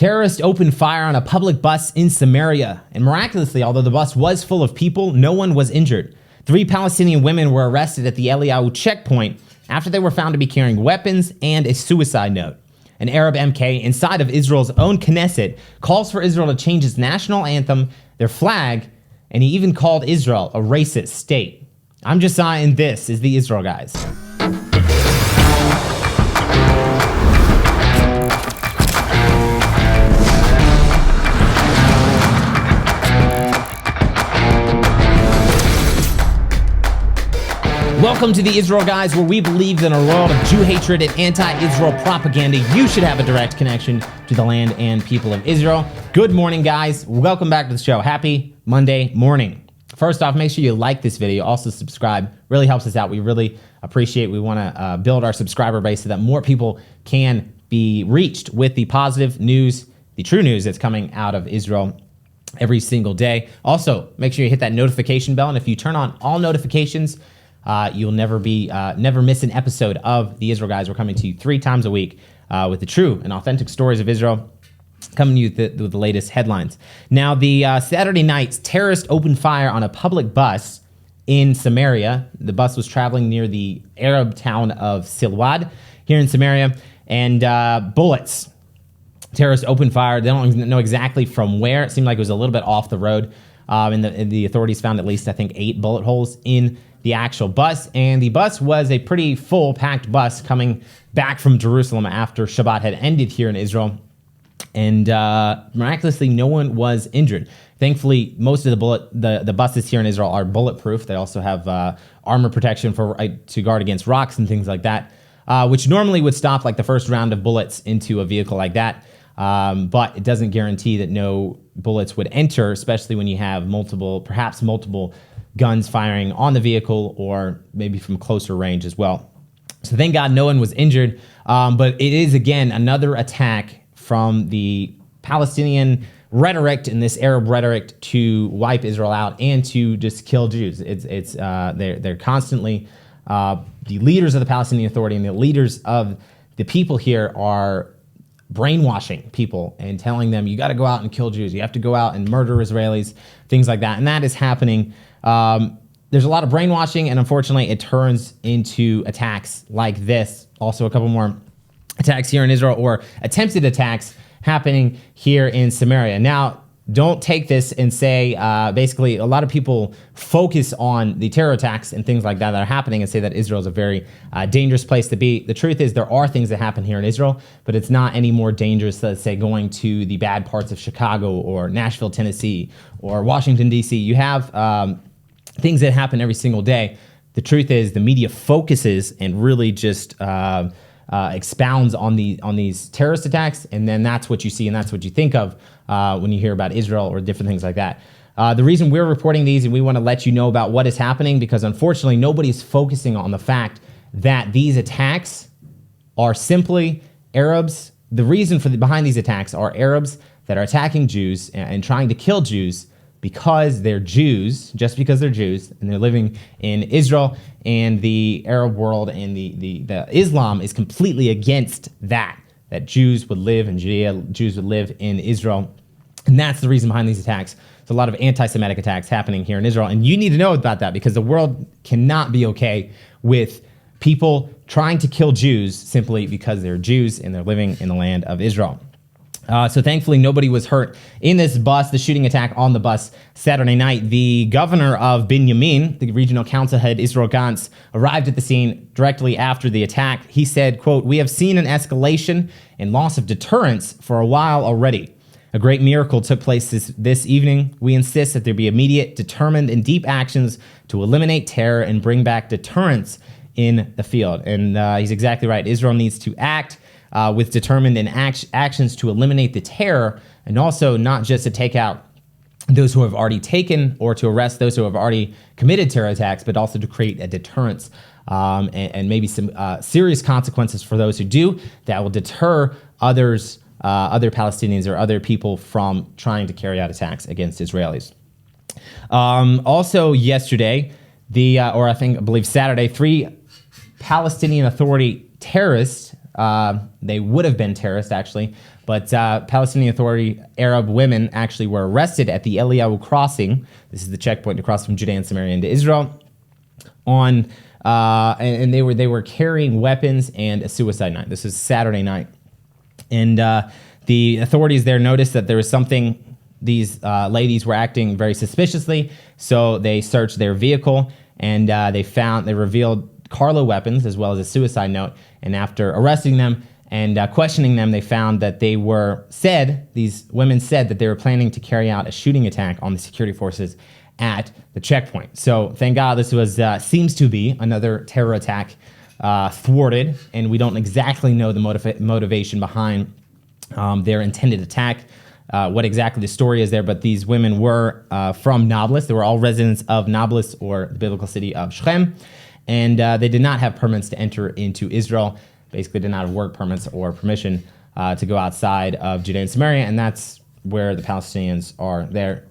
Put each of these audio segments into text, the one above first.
Terrorists opened fire on a public bus in Samaria, and miraculously, although the bus was full of people, no one was injured. 3 Palestinian women were arrested at the Eliyahu checkpoint after they were found to be carrying weapons and a suicide note. An Arab MK inside of Israel's own Knesset calls for Israel to change its national anthem, their flag, and he even called Israel a racist state. I'm Josiah, and this is the Israel Guys. Welcome to the Israel Guys, where we believe that in a world of Jew hatred and anti-Israel propaganda, you should have a direct connection to the land and people of Israel. Good morning, guys. Welcome back to the show. Happy Monday morning. First off, make sure you like this video. Also subscribe. Really helps us out. We really appreciate it. We want to build our subscriber base so that more people can be reached with the positive news, the true news that's coming out of Israel every single day. Also, make sure you hit that notification bell. And if you turn on all notifications, you'll never miss an episode of the Israel Guys. We're coming to you 3 times a week with the true and authentic stories of Israel, coming to you with the latest headlines. Now, the Saturday night, terrorists opened fire on a public bus in Samaria. The bus was traveling near the Arab town of Silwad here in Samaria, and bullets. Terrorists opened fire. They don't know exactly from where. It seemed like it was a little bit off the road, and the authorities found at least, I think, 8 bullet holes in the actual bus, and the bus was a pretty full packed bus coming back from Jerusalem after Shabbat had ended here in Israel, and miraculously no one was injured. Thankfully, most of the buses here in Israel are bulletproof. They also have armor protection to guard against rocks and things like that, which normally would stop like the first round of bullets into a vehicle like that, but it doesn't guarantee that no bullets would enter, especially when you have perhaps multiple guns firing on the vehicle or maybe from closer range as well. So thank God no one was injured, but it is, again, another attack from the Palestinian rhetoric and this Arab rhetoric to wipe Israel out and to just kill Jews. They're constantly, the leaders of the Palestinian Authority and the leaders of the people here are brainwashing people and telling them, you got to go out and kill Jews. You have to go out and murder Israelis, things like that. And that is happening. There's a lot of brainwashing, and unfortunately it turns into attacks like this. Also a couple more attacks here in Israel, or attempted attacks happening here in Samaria. Now, don't take this and say, basically, a lot of people focus on the terror attacks and things like that are happening and say that Israel is a very dangerous place to be. The truth is there are things that happen here in Israel, but it's not any more dangerous, let's say, going to the bad parts of Chicago or Nashville, Tennessee, or Washington, D.C. You have things that happen every single day. The truth is the media focuses and really just expounds on these terrorist attacks, and then that's what you see and that's what you think of when you hear about Israel or different things like that. The reason we're reporting these, and we want to let you know about what is happening, because unfortunately nobody's focusing on the fact that these attacks are simply Arabs. The reason behind these attacks are Arabs that are attacking Jews and trying to kill Jews because they're Jews, just because they're Jews, and they're living in Israel, and the Arab world and the Islam is completely against that Jews would live in Judea, Jews would live in Israel. And that's the reason behind these attacks. There's a lot of anti-Semitic attacks happening here in Israel, and you need to know about that, because the world cannot be okay with people trying to kill Jews simply because they're Jews and they're living in the land of Israel. So thankfully, nobody was hurt in this bus, the shooting attack on the bus Saturday night. The governor of Binyamin, the regional council head, Israel Gantz, arrived at the scene directly after the attack. He said, quote, "We have seen an escalation and loss of deterrence for a while already. A great miracle took place this evening. We insist that there be immediate, determined, and deep actions to eliminate terror and bring back deterrence in the field." And he's exactly right. Israel needs to act with determined and actions to eliminate the terror, and also not just to take out those who have already taken or to arrest those who have already committed terror attacks, but also to create a deterrence and maybe some serious consequences for those who do, that will deter other Palestinians or other people from trying to carry out attacks against Israelis. Also yesterday, I believe Saturday, 3 Palestinian Authority terrorists, they would have been terrorists actually, But Palestinian Authority Arab women actually were arrested at the Eliyahu crossing. This is the checkpoint to cross from Judea and Samaria into Israel. And they were carrying weapons and a suicide knife. This was Saturday night. And the authorities there noticed that there was something. These ladies were acting very suspiciously, so they searched their vehicle, and they revealed Carlo weapons as well as a suicide note. And after arresting them and questioning them, they found that these women said that they were planning to carry out a shooting attack on the security forces at the checkpoint. So thank God this was seems to be another terror attack thwarted, and we don't exactly know the motivation behind their intended attack. What exactly the story is there, but these women were from Nablus. They were all residents of Nablus, or the biblical city of Shechem, and they did not have permits to enter into Israel, basically did not have work permits or permission to go outside of Judea and Samaria, and that's where the Palestinians are there.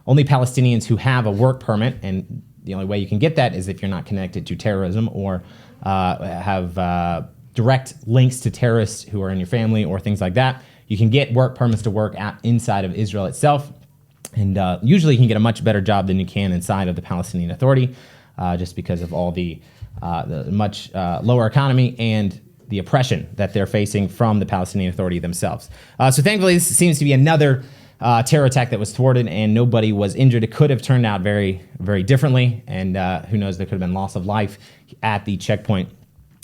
Only Palestinians who have a work permit, and the only way you can get that is if you're not connected to terrorism or have direct links to terrorists who are in your family or things like that. You can get work permits to work inside of Israel itself, and usually you can get a much better job than you can inside of the Palestinian Authority, just because of all the much lower economy and the oppression that they're facing from the Palestinian Authority themselves. So thankfully, this seems to be another terror attack that was thwarted, and nobody was injured. It could have turned out very, very differently, and who knows, there could have been loss of life at the checkpoint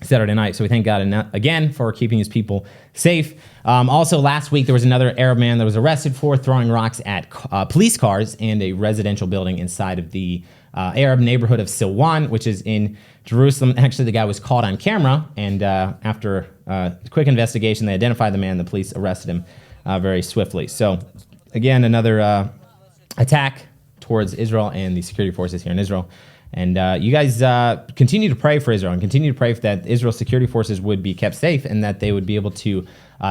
Saturday night. So we thank God again for keeping his people safe. Also, last week, there was another Arab man that was arrested for throwing rocks at police cars and a residential building inside of the Arab neighborhood of Silwan, which is in Jerusalem. Actually, the guy was caught on camera, and after a quick investigation, they identified the man. The police arrested him very swiftly. So again, another attack towards Israel and the security forces here in Israel. And you guys continue to pray for Israel and continue to pray that Israel's security forces would be kept safe and that they would be able to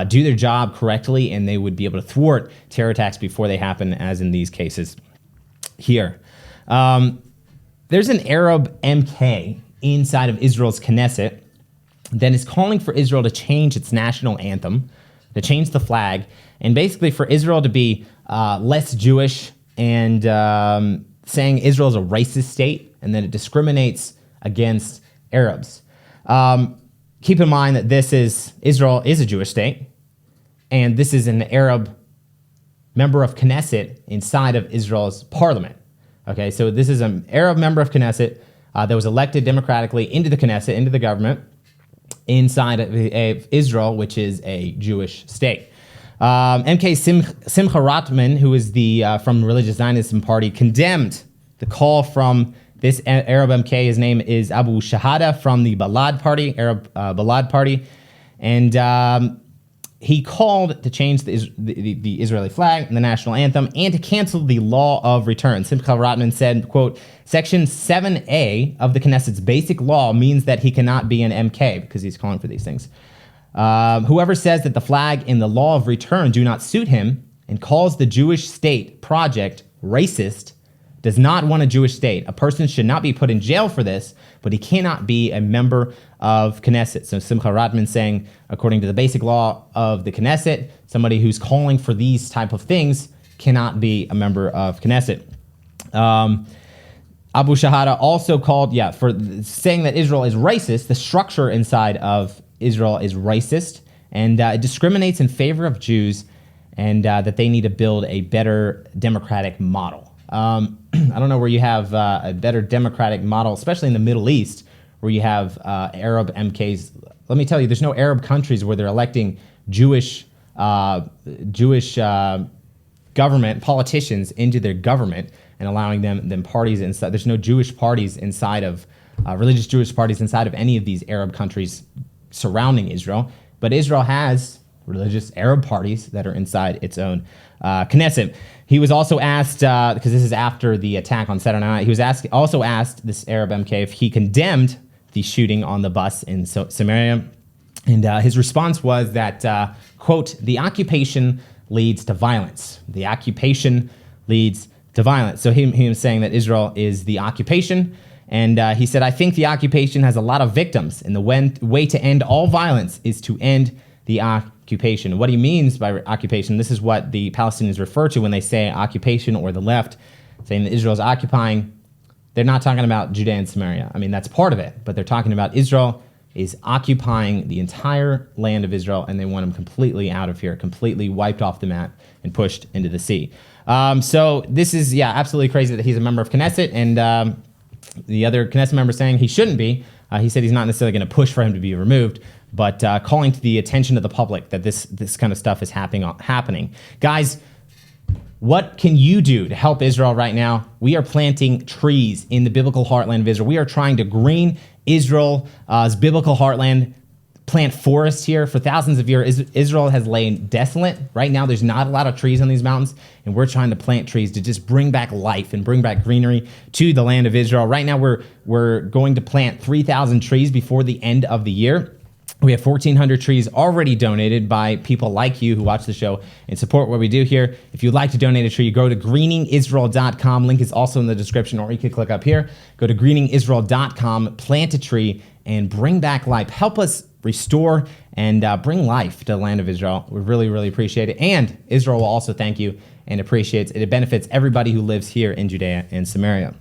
do their job correctly, and they would be able to thwart terror attacks before they happen, as in these cases here. There's an Arab MK inside of Israel's Knesset that is calling for Israel to change its national anthem, to change the flag, and basically for Israel to be less Jewish, and saying Israel is a racist state and that it discriminates against Arabs. Keep in mind that Israel is a Jewish state, and this is an Arab member of Knesset inside of Israel's parliament. Okay, so this is an Arab member of Knesset that was elected democratically into the Knesset, into the government, inside of Israel, which is a Jewish state. MK Simcha Ratman, who is from the Religious Zionism Party, condemned the call from this Arab MK. His name is Abu Shahada from the Balad Party, Arab Balad Party, and he called to change the Israeli flag and the national anthem and to cancel the law of return. Simcha Ratman said, quote, Section 7A of the Knesset's basic law means that he cannot be an MK, because he's calling for these things. Whoever says that the flag and the law of return do not suit him and calls the Jewish state project racist does not want a Jewish state. A person should not be put in jail for this, but he cannot be a member of Knesset. So Simcha Ratman saying, according to the basic law of the Knesset, somebody who's calling for these type of things cannot be a member of Knesset. Abu Shahada also called, for saying that Israel is racist. The structure inside of Israel is racist, and it discriminates in favor of Jews, and that they need to build a better democratic model. I don't know where you have a better democratic model, especially in the Middle East, where you have Arab MKs. Let me tell you, there's no Arab countries where they're electing Jewish government politicians into their government and allowing them parties inside. There's no Jewish parties inside of religious Jewish parties inside of any of these Arab countries surrounding Israel, but Israel has religious Arab parties that are inside its own Knesset. He was also asked, because this is after the attack on Saturday night, he was also asked, this Arab MK, if he condemned the shooting on the bus in Samaria, and his response was that, quote, the occupation leads to violence. The occupation leads to violence. So he was saying that Israel is the occupation. And he said, I think the occupation has a lot of victims, and the way to end all violence is to end the occupation. What he means by occupation, this is what the Palestinians refer to when they say occupation, or the left saying that Israel is occupying. They're not talking about Judea and Samaria. I mean, that's part of it, but they're talking about Israel is occupying the entire land of Israel, and they want them completely out of here, completely wiped off the map and pushed into the sea. So this is, absolutely crazy that he's a member of Knesset, and the other Knesset member saying he shouldn't be. He said he's not necessarily going to push for him to be removed, but calling to the attention of the public that this kind of stuff is happening. Guys, what can you do to help Israel right now? We are planting trees in the biblical heartland of Israel. We are trying to green Israel's biblical heartland, plant forests here. For thousands of years, Israel has lain desolate. Right now, there's not a lot of trees on these mountains, and we're trying to plant trees to just bring back life and bring back greenery to the land of Israel. Right now, we're going to plant 3,000 trees before the end of the year. We have 1,400 trees already donated by people like you who watch the show and support what we do here. If you'd like to donate a tree, go to greeningisrael.com. Link is also in the description, or you can click up here. Go to greeningisrael.com, plant a tree, and bring back life. Help us restore and bring life to the land of Israel. We really, really appreciate it. And Israel will also thank you and appreciates it. It benefits everybody who lives here in Judea and Samaria.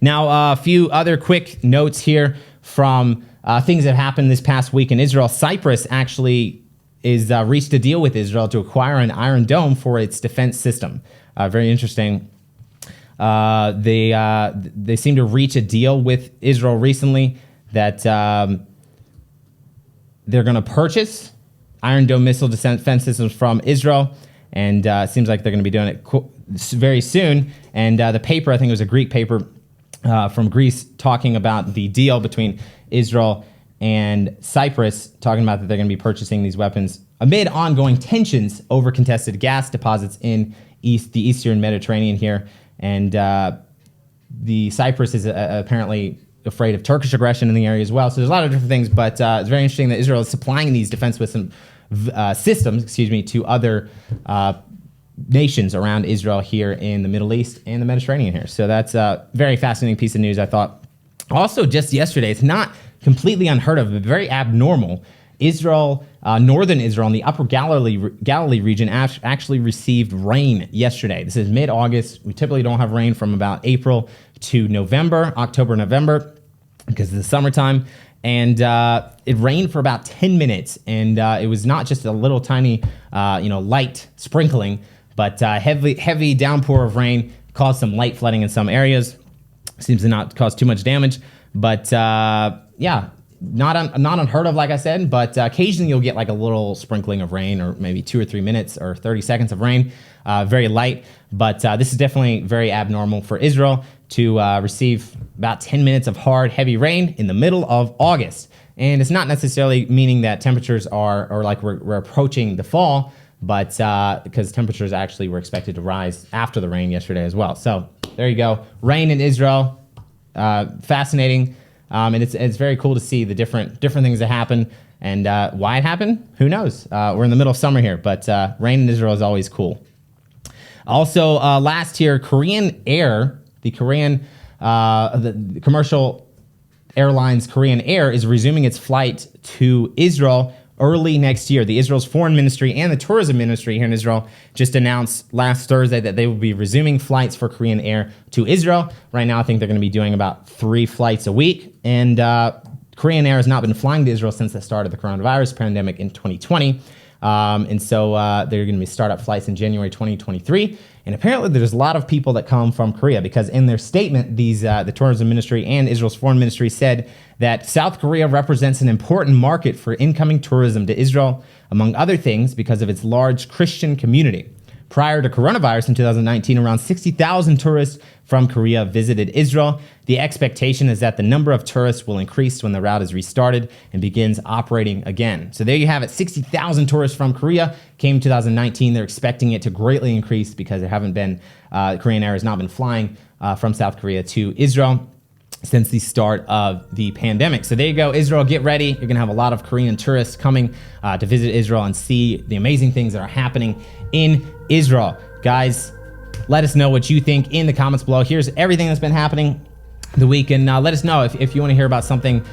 Now, a few other quick notes here from things that happened this past week in Israel. Cyprus actually is reached a deal with Israel to acquire an Iron Dome for its defense system. Very interesting. They seem to reach a deal with Israel recently that they're going to purchase Iron Dome missile defense systems from Israel, and it seems like they're going to be doing it very soon. And the paper, I think it was a Greek paper from Greece, talking about the deal between Israel and Cyprus, talking about that they're going to be purchasing these weapons amid ongoing tensions over contested gas deposits in the Eastern Mediterranean here. And the Cyprus is apparently afraid of Turkish aggression in the area as well. So there's a lot of different things, but it's very interesting that Israel is supplying these defense systems to other nations around Israel here in the Middle East and the Mediterranean here. So that's a very fascinating piece of news, I thought. Also, just yesterday, it's not completely unheard of, but very abnormal. Israel, northern Israel, in the upper Galilee region, actually received rain yesterday. This is mid-August. We typically don't have rain from about April to November, October, November, because of the summertime. And it rained for about 10 minutes, and it was not just a little tiny, light sprinkling, but heavy downpour of rain caused some light flooding in some areas. Seems to not cause too much damage, but not unheard of, like I said. But occasionally you'll get like a little sprinkling of rain, or maybe 2 or 3 minutes or 30 seconds of rain, very light. But this is definitely very abnormal for Israel to receive about 10 minutes of hard, heavy rain in the middle of August. And it's not necessarily meaning that temperatures are like we're approaching the fall, but because temperatures actually were expected to rise after the rain yesterday as well. So there you go. Rain in Israel, fascinating. And it's very cool to see the different things that happen, and why it happened, who knows? We're in the middle of summer here, but rain in Israel is always cool. Also, last here, Korean Air, the commercial airlines Korean Air, is resuming its flight to Israel early next year. The Israel's foreign ministry and the tourism ministry here in Israel just announced last Thursday that they will be resuming flights for Korean Air to Israel. Right now, I think they're going to be doing about 3 flights a week. And Korean Air has not been flying to Israel since the start of the coronavirus pandemic in 2020. And so they're going to be startup flights in January 2023. And apparently there's a lot of people that come from Korea, because in their statement, the tourism ministry and Israel's foreign ministry said that South Korea represents an important market for incoming tourism to Israel, among other things, because of its large Christian community. Prior to coronavirus in 2019, around 60,000 tourists from Korea visited Israel. The expectation is that the number of tourists will increase when the route is restarted and begins operating again. So there you have it. 60,000 tourists from Korea came in 2019. They're expecting it to greatly increase because there haven't been, Korean Air has not been flying from South Korea to Israel since the start of the pandemic. So there you go, Israel, get ready. You're going to have a lot of Korean tourists coming to visit Israel and see the amazing things that are happening in Israel. Guys, let us know what you think in the comments below. Here's everything that's been happening the week, and let us know if you want to hear about something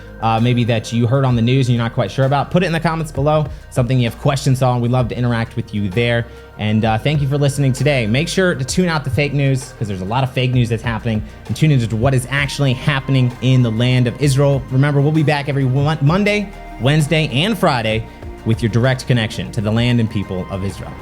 maybe that you heard on the news and you're not quite sure about. Put it in the comments below, something you have questions on. We'd love to interact with you there. And thank you for listening today. Make sure to tune out the fake news, because there's a lot of fake news that's happening, and tune into what is actually happening in the land of Israel. Remember, we'll be back every Monday, Wednesday, and Friday with your direct connection to the land and people of Israel.